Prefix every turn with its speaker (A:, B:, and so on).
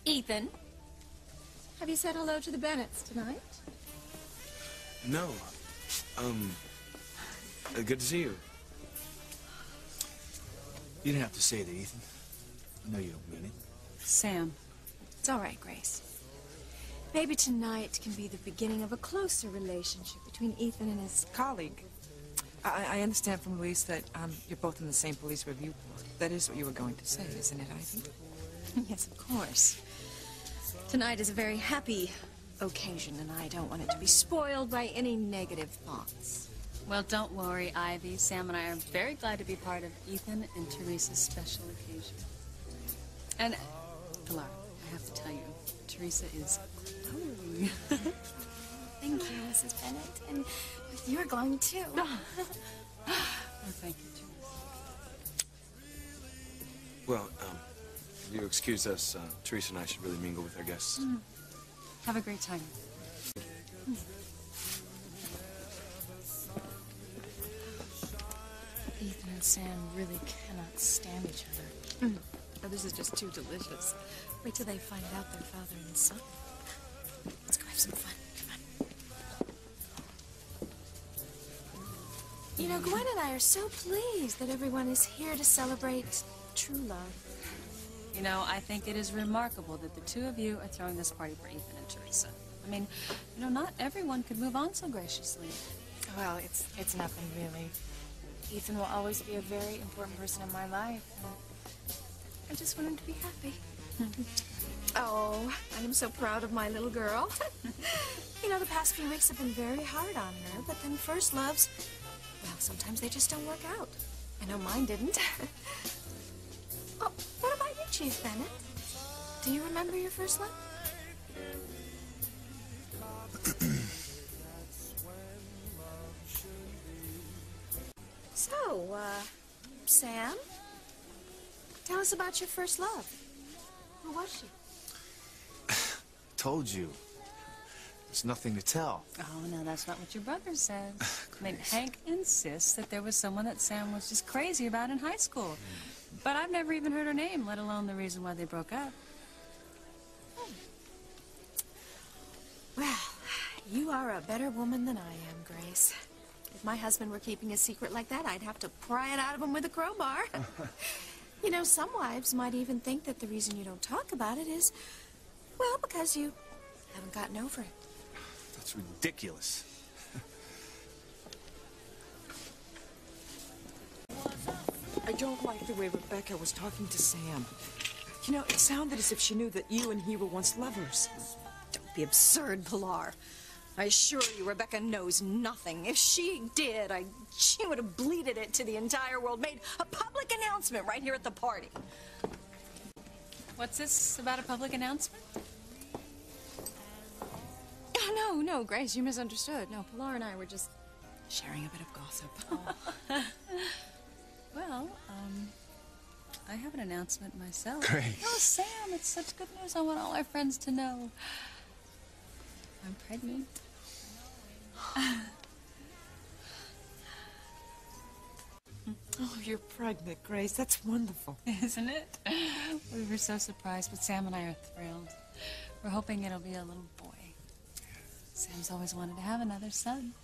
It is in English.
A: Ethan, have you said hello to the Bennetts tonight?
B: No. Good to see you.
C: You didn't have to say that, Ethan. I know you don't mean it.
A: Sam. It's all right, Grace. Maybe tonight can be the beginning of a closer relationship between Ethan and his colleague.
D: I understand from Louise that you're both in the same police review board. That is what you were going to say, isn't it, Ivy?
A: Yes, of course. Tonight is a very happy occasion, and I don't want it to be spoiled by any negative thoughts.
E: Well, don't worry, Ivy. Sam and I are very glad to be part of Ethan and Teresa's special occasion. And, Pilar, I have to tell you, Teresa is glowing.
A: Thank you, Mrs. Bennett. And you're glowing, too.
E: Oh, thank you, Teresa.
B: Well, if you excuse us, Teresa and I should really mingle with our guests.
E: Have a great time.
A: Ethan and Sam really cannot stand each other. Oh, this is just too delicious. Wait till they find out their father and son. Let's go have some fun. Come on. You know, Gwen and I are so pleased that everyone is here to celebrate true love.
E: You know, I think it is remarkable that the two of you are throwing this party for Ethan and Teresa. I mean, you know, not everyone could move on so graciously.
A: Well, it's nothing really. Ethan will always be a very important person in my life. And I just want him to be happy. Oh, I am so proud of my little girl. You know, the past few weeks have been very hard on her, but then first loves, well, sometimes they just don't work out. I know mine didn't. Oh, what about you, Chief Bennett? Do you remember your first love? So, Sam, tell us about your first love. Who was she?
C: Told you. There's nothing to tell.
E: Oh, no, that's not what your brother says. I mean, Hank insists that there was someone that Sam was just crazy about in high school. But I've never even heard her name, let alone the reason why they broke up.
A: Well, you are a better woman than I am, Grace. If my husband were keeping a secret like that, I'd have to pry it out of him with a crowbar. You know, some wives might even think that the reason you don't talk about it is, well, because you haven't gotten over it.
C: That's ridiculous.
D: I don't like the way Rebecca was talking to Sam. You know, it sounded as if she knew that you and he were once lovers.
A: Don't be absurd, Pilar. I assure you, Rebecca knows nothing. If she did, she would have bleated it to the entire world, made a public announcement right here at the party.
E: What's this about a public announcement?
A: Oh, no, Grace, you misunderstood. No, Pilar and I were just sharing a bit of gossip.
E: Well, I have an announcement myself.
C: Grace.
E: Oh, Sam, it's such good news. I want all our friends to know. I'm pregnant.
D: Oh, you're pregnant, Grace. That's wonderful.
E: Isn't it? We were so surprised, but Sam and I are thrilled. We're hoping it'll be a little boy. Sam's always wanted to have another son.